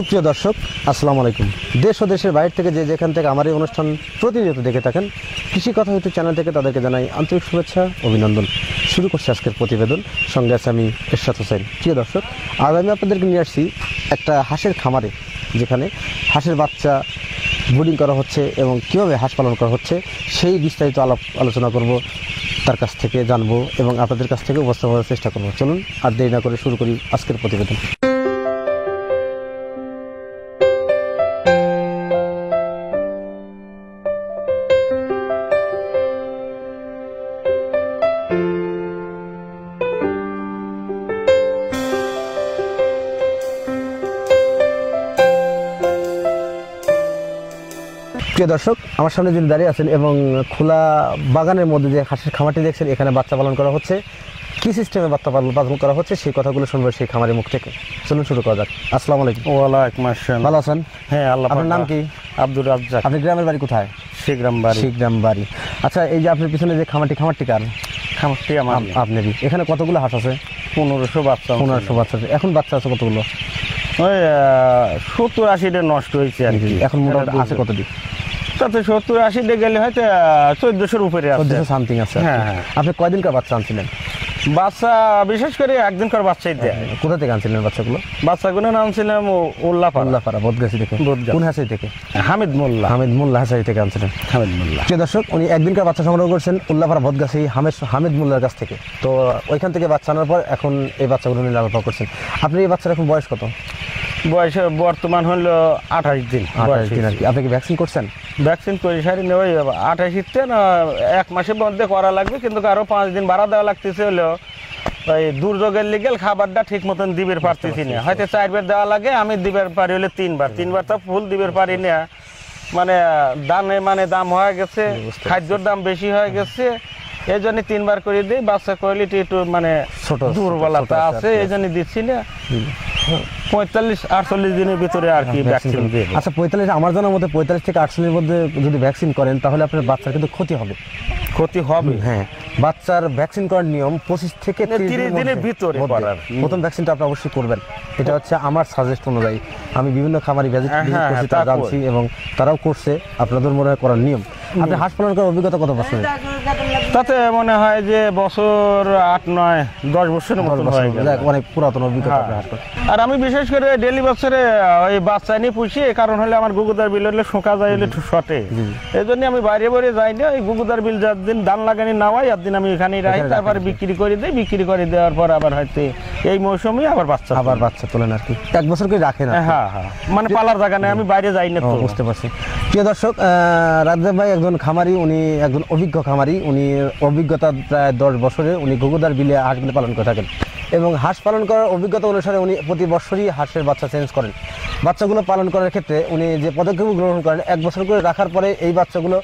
সুপ্রিয় দর্শক, আসসালামু আলাইকুম। দেশ ও দেশের বাইরে থেকে যেখান থেকে আমার এই অনুষ্ঠান প্রতিনিয়ত দেখে থাকেন, কৃষি কথা ইউটিউব চ্যানেল থেকে তাদেরকে জানাই আন্তরিক শুভেচ্ছা, অভিনন্দন। শুরু করছি আজকের প্রতিবেদন, সঙ্গে আছে আমি এরশাদ হোসেন। প্রিয় দর্শক, আজ আমি আপনাদেরকে নিয়ে আসছি একটা হাঁসের খামারে, যেখানে হাঁসের বাচ্চা ব্রিডিং করা হচ্ছে এবং কীভাবে হাঁস পালন করা হচ্ছে সেই বিস্তারিত আলোচনা করব, তার কাছ থেকে জানবো এবং আপনাদের কাছ থেকে উপস্থাপনের চেষ্টা করবো। চলুন আর দেরি না করে শুরু করি আজকের প্রতিবেদন। প্রিয় দর্শক, আমার সামনে যিনি দাঁড়িয়ে আছেন এবং খোলা বাগানের মধ্যে যে হাঁসের খামারটি দেখছেন, এখানে বাচ্চা পালন করা হচ্ছে। কী সিস্টেমে বাচ্চা পালন করা হচ্ছে সেই কথাগুলো শুনবো সেই খামারের মুখ থেকে। চলুন শুরু করা যাক। আসসালামু আলাইকুম। ওয়ালাইকুম আসসালাম। ভালো আছেন? হ্যাঁ, আল্লাহ। আপনার নাম কি? আব্দুর রাজ্জাক। আপনি গ্রামের বাড়ি কোথায়? শিগ্রাম বাড়ি। শিগ্রাম বাড়ি। আচ্ছা, এই যে আপনার পিছনে যে খামারটি কার? খামারটি আমার। আপনারই। এখানে কতগুলো হাঁস আছে? 1500 বাচ্চা। 1500 বাচ্চা আছে। এখন বাচ্চা আছে কতগুলো? ওই 70-80টা নষ্ট হয়েছে আর কি। এখন মোটামুটি আছে কতটি? তাতে 70-80 গেলে হয়তো 1400-র উপরে আছে। 1400 সামথিং আছে। হ্যাঁ হ্যাঁ। আপনি কয়দিনকার বাচ্চা আনছিলেন? বাচ্চা বিশেষ করে একদিনকার বাচ্চাই দেয়। কোথা থেকে আনছিলেন বাচ্চাগুলো? বাচ্চাগুলোর নাম ছিলাম উল্লাপাড়া বদগাছি থেকে। কোন হাঁসাই থেকে? হামিদ মোল্লা হাঁসাই থেকে আনছিলেন। হামিদ মোল্লা। প্রিয় দর্শক, উনি একদিনকার বাচ্চা সংগ্রহ করছেন উল্লাপাড়া বদগাছি হামিদ মোল্লার কাছ থেকে। তো ওইখান থেকে বাচ্চা আনার পর এখন এই বাচ্চাগুলো উনি লালন পালন করছেন। আপনি এই বাচ্চার এখন বয়স কত? বয়স বর্তমান হলো 28 দিন। 28 দিন আর কি। আপনি কি ভ্যাকসিন করছেন? ভ্যাকসিন করে সারি নেওয়াই 28 না 1 মাসের মধ্যে করা লাগবে, কিন্তু আরো 5 দিন বাড়া দেওয়া লাগতেছে। হলো ওই দুর্যোগের লিগেল খাবারটা ঠিক মতন দিবের পারতেছি না, হয়তো 4 বার দেওয়া লাগে, আমি দিবের পারি হলে 3 বার তো ফুল দিবের পারি না। মানে দাম হয়ে গেছে, খাদ্যর দাম বেশি হয়ে গেছে, এই জন্য 3 বার করে দিই। বাচ্চা কোয়ালিটি একটু মানে ছোট দুর্বলতা আছে, এই জন্য দিচ্ছি না। 45-48 দিনের ভিতরে আর কি ভ্যাকসিন দিয়ে। আচ্ছা, 45 আমার জানার মধ্যে 45 থেকে 48 মধ্যে যদি ভ্যাকসিন করেন তাহলে আপনার বাচ্চার কিন্তু ক্ষতি হবে। হ্যাঁ, বাচ্চার ভ্যাকসিন করার নিয়ম 25 থেকে 30 দিনের ভিতরে প্রথম ভ্যাকসিনটা আপনি অবশ্যই করবেন। এটা হচ্ছে আমার সাজেস্ট অনুযায়ী। আমি বিভিন্ন খামারি ভিজিট করছি, তারা জানছি এবং তারাও করছে। আপনাদের মনে হয় করার নিয়ম। আপনি হাঁস পালন করার অভিজ্ঞতা কত বছর? তাতে মনে হয় যে বছর 8-9-10 বছরের মতো হয়ে গেল। অনেক পুরাতন অভিজ্ঞতা। আর আমি বিশেষ করে ডেলি বছরে ওই বাচ্চা নিয়ে পুষি, কারণ হলে আমার গুগুদার বিল হলে শোকা যায়, হলে শর্টে। এই জন্য আমি বাইরে যাই না। ওই গুগুদার বিল যার দিন ধান লাগানি নাওয়াই, একদিন আমি এখানেই রাখি, তারপরে বিক্রি করে দিই। বিক্রি করে দেওয়ার পর আবার হয়তো এই মৌসুমে আবার বাচ্চা তোলেন আর কি। 1 বছর করে রাখেন? হ্যাঁ হ্যাঁ, মানে পালার জায়গা নেই, আমি বাইরে যাই না। বুঝতে পারছি। প্রিয় দর্শক, রাজ্জাক ভাই একজন খামারি, উনি একজন অভিজ্ঞ খামারি। উনি অভিজ্ঞতা প্রায় 10 বছরে উনি গুগুদার বিলে হাঁসগুলো পালন করে থাকেন এবং হাঁস পালন করার অভিজ্ঞতা অনুসারে উনি প্রতি বছরই হাঁসের বাচ্চা চেঞ্জ করেন। বাচ্চাগুলো পালন করার ক্ষেত্রে উনি যে পদক্ষেপ গ্রহণ করেন, 1 বছর করে রাখার পরে এই বাচ্চাগুলো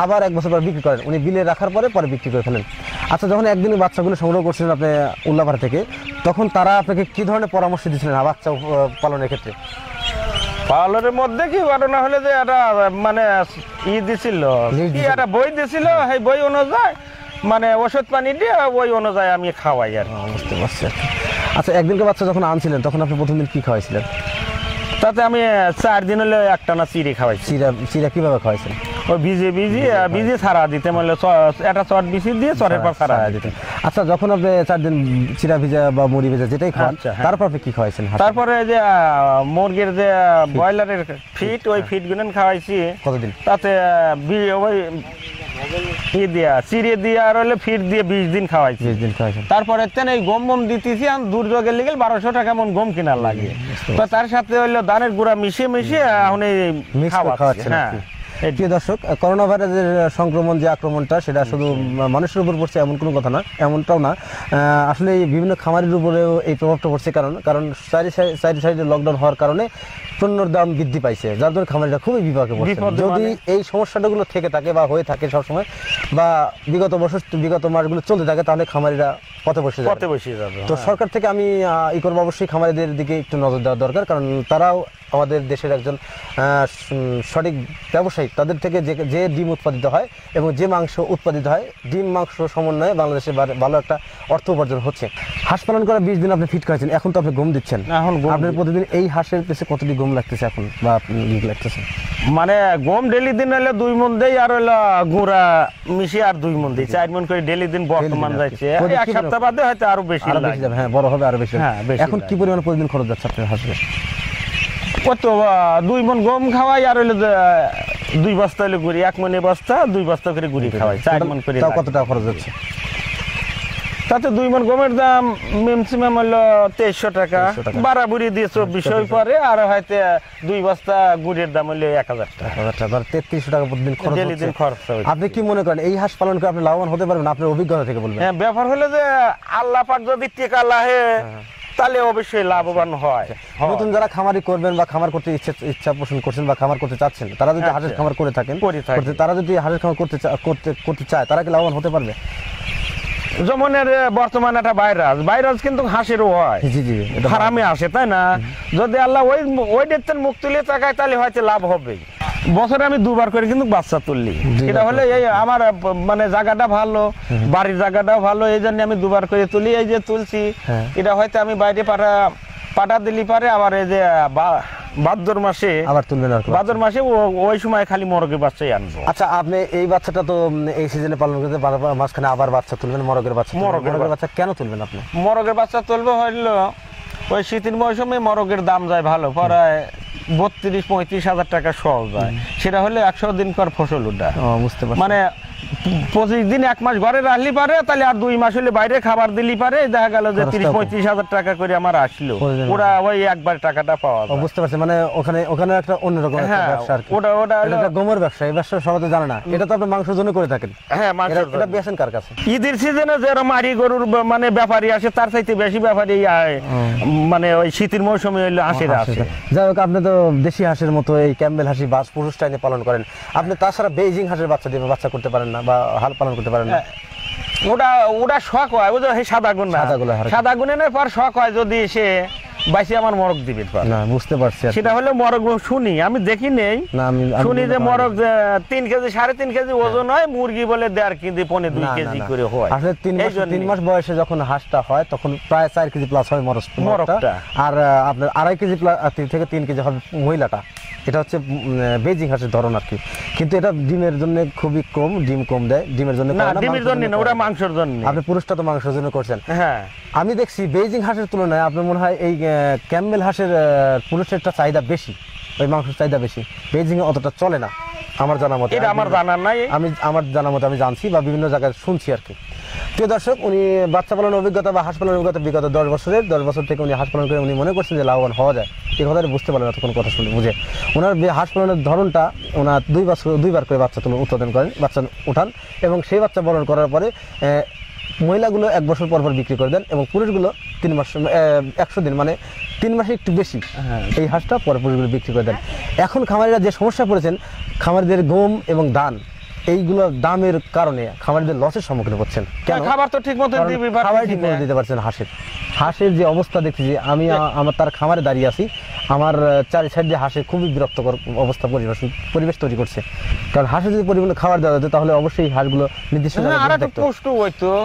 আবার 1 বছর পর বিক্রি করেন। উনি বিলে রাখার পরে বিক্রি করে ফেলেন। আচ্ছা, যখন একদিন বাচ্চাগুলো সংগ্রহ করছিলেন আপনি উল্লাপাড়া থেকে, তখন তারা আপনাকে কী ধরনের পরামর্শ দিয়েছিলেন বাচ্চা পালনের ক্ষেত্রে? পার্লারের মধ্যে কি ঘটনা হলে যে একটা মানে দিছিল, একটা বই দিছিল, সেই বই অনুযায়ী মানে ওষুধ পানি দিয়ে ওই অনুযায়ী আমি খাওয়াই আর। বুঝতে পারছি। আচ্ছা, একদিনকে বাচ্চা যখন আনছিলেন তখন আপনি প্রথম দিন কী খাওয়াইছিলেন? তাতে আমি 4 দিন হলে একটানা চিড়ে খাওয়াইছি। চিড়া কীভাবে খাওয়াইছেন? ওই ভিজে ছাড়া দিতে, মানে একটা চট বিচি দিয়ে চটের পর ছাড়া দিতে। আচ্ছা, যখন আপনি 4 দিন চিড়া ভিজা বা মুড়ি ভেজা যেটাই খান, তারপর আপনি কি খাওয়াইছেন? তারপরে যে মুরগির যে ব্রয়লারের ফিট, ওই ফিট গুলো খাওয়াইছি। কতদিন? তাতে ওই চিড়ে দিয়ে আর হলে ফিট দিয়ে 20 দিন খাওয়াইছি। 20 দিন খাওয়াইছেন। তারপরে এই গম দিতেছি, আমি দুর্যোগের লিগে 1200 টাকা মন গম কেনার লাগে। তো তার সাথে হইলো ধানের গুঁড়া মিশিয়ে এখন খাওয়াচ্ছেন। হ্যাঁ। প্রিয় দর্শক, করোনা ভাইরাসের সংক্রমণ যে আক্রমণটা, সেটা শুধু মানুষের উপর পড়ছে এমন কোনো কথা না, এমনটাও না। আসলে বিভিন্ন খামারের উপরেও এই প্রভাবটা পড়ছে, কারণ সাইডে লকডাউন হওয়ার কারণে পণ্যের দাম বৃদ্ধি পাইছে, যার জন্য খামারিরা খুবই বিপাকে পড়ছে। যদি এই সমস্যাগুলো থেকে থাকে বা হয়ে থাকে সবসময়, বা বিগত মাসগুলো চলতে থাকে, তাহলে খামারিরা পথে বসে যাবে। পথে বসে যাবে। তো সরকার থেকে আমি ই করবো, অবশ্যই খামারিদের দিকে একটু নজর দেওয়া দরকার, কারণ তারাও আমাদের দেশের একজন সঠিক ব্যবসায়ী। তাদের থেকে যে ডিম উৎপাদিত হয় এবং যে মাংস উৎপাদিত হয়, ডিম মাংস সমন্বয়ে বাংলাদেশে ভালো একটা অর্থ উপার্জন হচ্ছে। হাঁস পালন করা 20 দিন আপনি ফিট করেছেন, এখন তো আপনি গম দিচ্ছেন। এখন আপনার প্রতিদিন এই হাঁসের পেছনে কতটি গম লাগতেছে এখন, বা লাগতেছে? মানে গম ডেলি দিন হলে 2 মণ দেই, আর হলো গুঁড়া মিশিয়ে আর 2 মণ দিই, 4 মণ করে ডেলি দিন বর্তমান যাচ্ছে। এক সপ্তাহ বাদে হয়তো আরো বেশি যাবে। হ্যাঁ, বড় হবে আরো বেশি। এখন কি পরিমাণ প্রতিদিন খরচ যাচ্ছে আপনার হাঁসের? কত 2 মণ গম খাওয়াই, আর হলো 2 বস্তা হলে গুড়ি, 1 মণে বস্তা 2 বস্তা করে গুড়ি খাওয়াই, 4 মণ করে। তাও কত টাকা খরচ যাচ্ছে? তাতে 2 মণ গমের দাম ম্যাক্সিমাম হলো 2300 টাকা, বাড়াবুড়ি দিয়ে 2400 পরে, আর হয়তো 2 বস্তা গুড়ের দাম হলো 1000 টাকা। 3300 টাকা প্রতিদিন খরচ ডেলি দিন খরচ হয়। আপনি কি মনে করেন এই হাঁস পালন করে আপনি লাভবান হতে পারবেন? আপনার অভিজ্ঞতা থেকে বলবেন। হ্যাঁ, ব্যাপার হলো যে আল্লাহ পাক যদি টেকা লাহে তাহলে অবশ্যই লাভবান হয়। নতুন যারা খামারি করবেন বা খামার করতে ইচ্ছা পোষণ করছেন বা খামার করতে চাচ্ছেন, তারা যদি হাঁসের খামার করে থাকেন, তারা যদি হাঁসের খামার করতে চায়, তারা কি লাভবান হতে পারবে? যেমন বর্তমানে একটা ভাইরাস কিন্তু হাঁসেরও হয়, জি জি, ফার্মে আসে, তাই না? যদি আল্লাহ ওই ডেটের মুখ তুলে তাকায় তাহলে হয়তো লাভ হবে। বছরে আমি 2 বার করে কিন্তু বাচ্চা তুললি, এটা হলে এই আমার মানে জায়গাটা ভালো, বাড়ির জায়গাটাও ভালো, এই জন্য আমি 2 বার করে তুলি। এই যে তুলছি, এটা হয়তো আমি বাইরে পাটা দিলি পারে, আবার এই যে ভাদ্র মাসে আবার তুলবেন, ভাদ্র মাসে ওই সময় খালি মরগের বাচ্চাই আনবো। আচ্ছা, আপনি এই বাচ্চাটা তো এই সিজনে পালন করতে, মাঝখানে আবার বাচ্চা তুলবেন, মরগের বাচ্চা। মরগের বাচ্চা কেন তুলবেন আপনি? মরগের বাচ্চা তুলবো হইলো ওই শীতের মৌসুমে মরগের দাম যায় ভালো, প্রায় 32-35 হাজার টাকা সহজ যায়। সেটা হলে 100 দিন পর ফসল ওঠা, বুঝতে পারছি। মানে 25 দিন 1 মাস ঘরে রাখলি পারে, তাহলে আর 2 মাস হলে বাইরে খাবার দিলি পারে, দেখা গেল যে 30-35 হাজার টাকা করে আমার আসলো, ওরা ওই একবার টাকাটা পাওয়া যায়। বুঝতে পারছি, মানে ওখানে একটা অন্যরকম ব্যবসা আর কি। ওটা এটা গমের ব্যবসা, এই ব্যবসা সবাই তো জানে না। এটা তো আপনি মাংসের জন্য করে থাকেন। হ্যাঁ, এটা বেচেন কার কাছে? ঈদের সিজনে যারা মারি গরুর মানে ব্যাপারী আসে, তার চাইতে বেশি ব্যাপারী মানে ওই শীতের মৌসুমে হইলে হাঁসের আসে। যাই হোক, আপনি তো দেশি হাঁসের মতো এই ক্যাম্বেল হাঁসি বা পুরুষ টাইনে পালন করেন, আপনি তাছাড়া বেইজিং হাঁসের বাচ্চা করতে পারেন না বা হাল পালন করতে পারেন না? ওটা শখ হয়, বুঝলো, সাদা গুণ এনে পর শখ হয় যদি সে বাইসে আমার মরগ দিবে না। বুঝতে পারছি, সেটা হলে মরগ শুনি, আমি দেখি নেই, শুনি যে মরগ 3 কেজি 3.5 কেজি ওজন হয়, মুরগি বলে 1.5 কেজি 1.5-2 কেজি করে হয়। আসলে 3 মাস বয়সে যখন হাঁসটা হয় তখন প্রায় 4 কেজি প্লাস হয় মরগটা, আর আপনার 2.5 কেজি থেকে 3 কেজি হবে মহিলাটা। এটা হচ্ছে বেজিং হাঁসের ধরন আর কি। কিন্তু এটা ডিমের জন্য খুবই কম, ডিম কম দেয়। ডিমের জন্য না, ডিমের জন্য না, ওটা মাংসের জন্য। আপনি পুরুষটা তো মাংসের জন্য করছেন। হ্যাঁ, আমি দেখছি বেজিং হাঁসের তুলনায় আপনার মনে হয় এই ক্যাম্বেল হাঁসের পুরুষেরটা চাহিদা বেশি, ওই মাংসের চাহিদা বেশি। বেজিং এ অতটা চলে না আমার জানা মতে। এটা আমার জানা নাই, আমার জানা মতে আমি জানছি বা বিভিন্ন জায়গায় শুনছি আর কি। প্রিয় দর্শক, উনি বাচ্চা পালনের অভিজ্ঞতা বা হাঁস পালনের অভিজ্ঞতা বিগত 10 বছর থেকে উনি হাঁস পালন করে উনি মনে করছেন যে লাভবান হওয়া যায়। এই কথাটা বুঝতে পারলেন না তখন কথা শুনে বুঝে। ওনার হাঁস পালনের ধরনটা, ওনার 2 বার করে বাচ্চা উৎপাদন করেন, বাচ্চা উঠান, এবং সেই বাচ্চা পালন করার পরে মহিলাগুলো 1 বছর পর বিক্রি করে দেন, এবং পুরুষগুলো 3 মাস 100 দিন মানে 3 মাসে একটু বেশি এই হাঁসটা পরে পুরুষগুলো বিক্রি করে দেন। এখন খামারিরা যে সমস্যা পড়েছেন, খামারিদের গম এবং ধান এইগুলো দামের কারণে খামারিদের লসের সম্মুখীন হচ্ছেন। কেন? খাবার তো ঠিক মতো দিতে পারছেন। হাঁসের যে অবস্থা দেখছি, আমি আমার তার খামারে দাঁড়িয়ে আছি, আমার 4 সাইড দিয়ে হাঁসের খুবই বিরক্তকর অবস্থা পরিবেশ তৈরি করছে। কারণ হাঁসের যদি পরিমাণে খাবার দেওয়া যেত তাহলে অবশ্যই হাঁসগুলো নির্দিষ্ট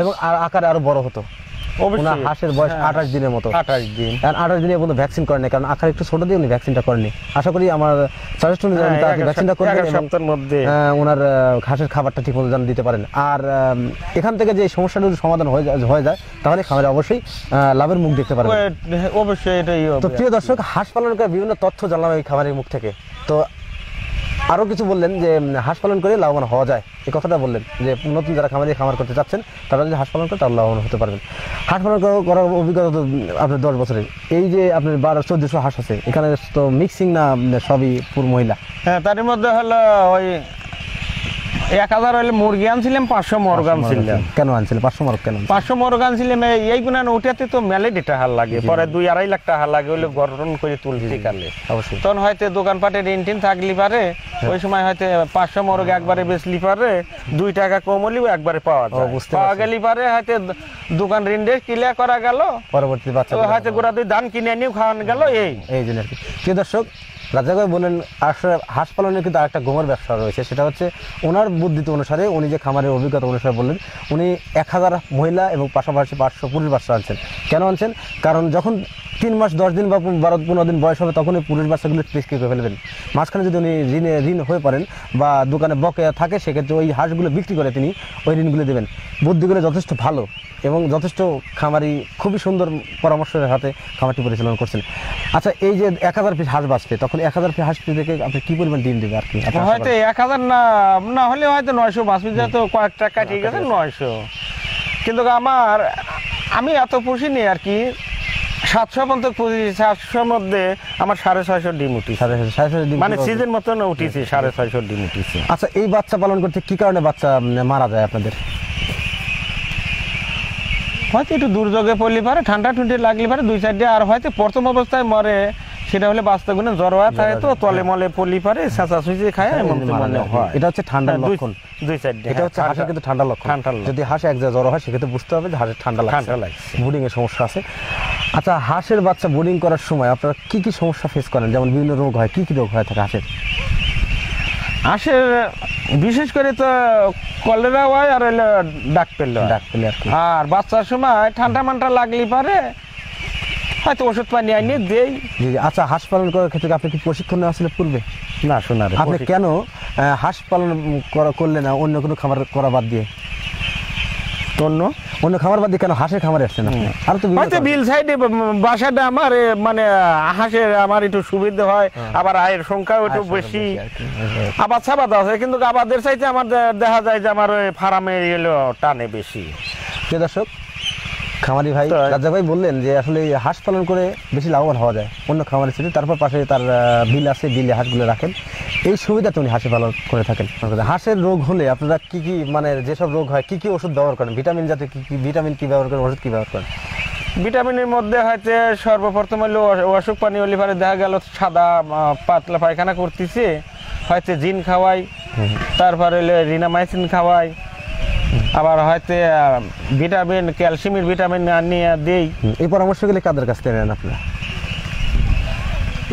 এবং আকারে আরো বড় হতো। হাঁসের বয়স 28 দিনের মতো, 28 দিনে পর্যন্ত ভ্যাকসিন করেনি, কারণ আকার একটু ছোট দিয়ে উনি ভ্যাকসিনটা করেনি। আশা করি আমার সাজেস্ট অনুযায়ী তাকে ভ্যাকসিনটা করবেন এবং ওনার হাঁসের খাবারটা ঠিক মতো যেন দিতে পারেন। আর এখান থেকে যে সমস্যাটা যদি সমাধান হয়ে যায় তাহলে খামারে অবশ্যই লাভের মুখ দেখতে পারবেন। অবশ্যই এটাই। তো প্রিয় দর্শক, হাঁস পালনের বিভিন্ন তথ্য জানলাম এই খামারের মুখ থেকে। তো আরও কিছু বললেন যে হাঁস পালন করে লাভবান হওয়া যায়, এই কথাটা বললেন যে নতুন যারা খামার করতে চাচ্ছেন তারা যদি হাঁস পালন করে তাহলে লাভবান হতে পারবেন। হাঁস পালন করার অভিজ্ঞতা তো আপনার 10 বছরের। এই যে আপনার 1200-1400 হাঁস আছে, এখানে তো মিক্সিং না সবই পুরো মহিলা? হ্যাঁ, তার মধ্যে হলো ওই 1000 হলে মুরগি আনছিলাম, 500 মর্গ আনছিলাম। কেন আনছিলেন 500 মরগ কেন? 500 মর্গ আনছিলাম এই গুণান উঠাতে তো মেলেডি টাকা লাগে, পরে 2-2.5 লাখ টাকা লাগে হলে গঠন করে তুলছি কালে। অবশ্যই। তখন হয়তো দোকানপাটে ঋণ থাকলি পারে, ওই সময় হয়তো 500 মর্গ একবারে বেচলি পারে 2 টাকা কম হলেও একবারে পাওয়া যায়, পাওয়া গেলি পারে হয়তো দোকান ঋণ ক্লিয়ার করা গেল, পরবর্তী বাচ্চা হয়তো গোড়া 2 ধান কিনে নিয়েও খাওয়ানো গেল। এই জন্য আর কি। প্রিয় দর্শক, রাজা ভাই বলেন আসলে হাঁস পালনের কিন্তু আরেকটা গোমর ব্যবসা রয়েছে, সেটা হচ্ছে ওনার বুদ্ধিতে অনুসারে, উনি যে খামারের অভিজ্ঞতা অনুসারে বললেন, উনি 1000 মহিলা এবং পাশাপাশি 500 পুরুষ বাচ্চা আনছেন। কেন আনছেন? কারণ যখন 3 মাস 10 দিন বা 12-15 দিন বয়স হবে তখন এই পুরুষ বাচ্চাগুলো বিক্রি করে ফেলবেন। মাঝখানে যদি উনি ঋণ হয়ে পড়েন বা দোকানে বকেয়া থাকে, সেক্ষেত্রে ওই হাঁসগুলো বিক্রি করে তিনি ওই ঋণগুলো দেবেন। বুদ্ধিগুলো যথেষ্ট ভালো এবং যথেষ্ট খামারি খুবই সুন্দর পরামর্শের হাতে খামারটি পরিচালনা করছেন। আচ্ছা, এই যে 1000 পিস হাঁস বাঁচবে, তখন 1000 পিস হাঁস থেকে আপনি কি পরিমাণ ডিম দেবে আর কি? হয়তো 1000 না হলে হয়তো 900 বাঁচবে, যেহেতু কয়েক টাকা ঠিক আছে 900। কিন্তু আমি এত পুষিনি আর কি, 700 পর্যন্ত পুষি, 700 মধ্যে আমার 650 ডিম উঠি, 650 ডিম মানে সিজন মতন উঠিছে, 650 ডিম উঠিছে। আচ্ছা, এই বাচ্চা পালন করতে কি কারণে বাচ্চা মারা যায় আপনাদের? হয়তো একটু দুর্যোগে পড়লে পারে, ঠান্ডা ঠুন্ডি লাগলে পারে 2-4 দিন, আর হয়তো প্রথম অবস্থায় মরে, সেটা হলে বাচ্চাগুলো জ্বর হওয়া থাকে তো তলে মলে পড়লি পারে, চেঁচা চুঁচি খায়, এমন হয়। এটা হচ্ছে ঠান্ডার লক্ষণ। 2-4 দিন, এটা হচ্ছে হাঁসের কিন্তু ঠান্ডা লক্ষণ। যদি হাঁস এক জায়গায় জ্বর হয়, সেক্ষেত্রে বুঝতে হবে যে হাঁসের ঠান্ডা লাগছে, ব্রুডিং এর সমস্যা আছে। আচ্ছা, হাঁসের বাচ্চা ব্রুডিং করার সময় আপনারা কি কি সমস্যা ফেস করেন? যেমন বিভিন্ন রোগ হয়, কি কি রোগ হয় থাকে হাঁসের? বিশেষ করে তো কলেরা হয়, আর হইলো ডাক পেলে আর বাচ্চার সময় ঠান্ডা মান্ডা লাগলি পারে হয়তো ওষুধ পানি আনিয়ে দেই। আচ্ছা, হাঁস পালন করার ক্ষেত্রে আপনি কি প্রশিক্ষণ নেওয়া ছিল পূর্বে? না, শোনা আপনি কেন হাঁস পালন করলে না অন্য কোনো খামার করা বাদ দিয়ে? অন্য খামার বাদ দিয়ে কেন হাঁসের খামারে আসছেন আপনি? আর তো হয়তো বিল সাইডে বাসাটা আমার মানে হাঁসের আমার একটু সুবিধা হয়, আবার আয়ের সংখ্যাও একটু বেশি, আবার সাবাদ আছে, কিন্তু আবাদের চাইতে আমার দেখা যায় যে আমার ওই ফার্মে এলো টানে বেশি। প্রিয় দর্শক, খামারি ভাই রাজা ভাই বললেন যে আসলে হাঁস পালন করে বেশি লাভবান হওয়া যায় অন্য খামারের সাথে। তারপর পাশে তার বিল আছে, বিলে হাঁসগুলো রাখেন, এই সুবিধাতে উনি হাঁসের পালন করে থাকেন। হাঁসের রোগ হলে আপনারা কি কি, মানে যেসব রোগ হয় কি কি ওষুধ ব্যবহার করেন? ভিটামিন জাতীয় কি ভিটামিন কি ব্যবহার করেন, ওষুধ কি ব্যবহার করেন? ভিটামিনের মধ্যে হয়তো সর্বপ্রথম হলো অসুখ পানি হলে পরে দেখা গেল সাদা পাতলা পায়খানা করতেছে, হয়তো জিন খাওয়াই, তারপরে হলো রিনামাইসিন খাওয়াই, আবার হয়তো ভিটামিন ক্যালসিয়ামের ভিটামিন নিয়ে দেই। এই পরামর্শগুলি কাদের কাছ থেকে নেন আপনারা?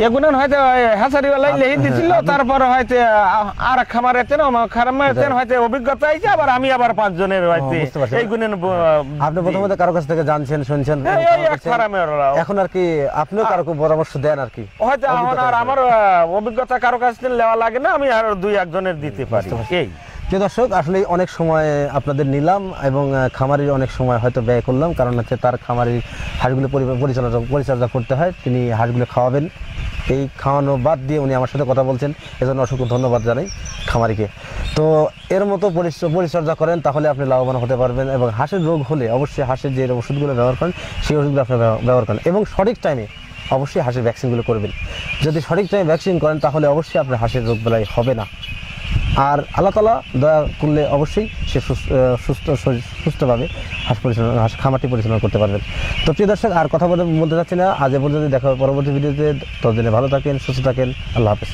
এগুলো হয়তো হ্যাচারিওয়ালাই লিখে দিছিল, তারপরে হয়তো আর খামারে হয়তো অভিজ্ঞতা হয়েছে, আবার আমি আবার 5 জনের হয়তো এইগুলো। আপনি প্রথমত কারো কাছ থেকে জানছেন, শুনছেন, এখন আর কি আপনিও কারো পরামর্শ দেন আর কি? হয়তো এখন আর আমার অভিজ্ঞতা কারো কাছ থেকে নেওয়া লাগে না, আমি আর 2-1 জনের দিতে পারি। এই প্রিয় দর্শক, আসলে অনেক সময় আপনাদের নিলাম এবং খামারির অনেক সময় হয়তো ব্যয় করলাম, কারণ হচ্ছে তার খামারির হাঁসগুলো পরিচর্যা করতে হয়, তিনি হাঁসগুলো খাওয়াবেন, এই খাওয়ানো বাদ দিয়ে উনি আমার সাথে কথা বলছেন, এজন্য অসংখ্য ধন্যবাদ জানাই খামারিকে। তো এর মতো পরিচর্যা করেন, তাহলে আপনি লাভবান হতে পারবেন। এবং হাঁসের রোগ হলে অবশ্যই হাঁসের যে ওষুধগুলো ব্যবহার করেন সেই ওষুধগুলো আপনি ব্যবহার করেন, এবং সঠিক টাইমে অবশ্যই হাঁসের ভ্যাকসিনগুলো করবেন। যদি সঠিক টাইমে ভ্যাকসিন করেন তাহলে অবশ্যই আপনার হাঁসের রোগ বেলায় হবে না। আর আল্লাহ তাআলা দয়া করলে অবশ্যই সে সুস্থভাবে হাঁস খামারটি পরিচালনা করতে পারবেন। তো প্রিয় দর্শক, আর কথা বলতে চাচ্ছি না, আজ এ পর্যন্ত দেখা হবে পরবর্তী ভিডিওতে। ততদিনে ভালো থাকেন, সুস্থ থাকেন, আল্লাহ হাফেজ।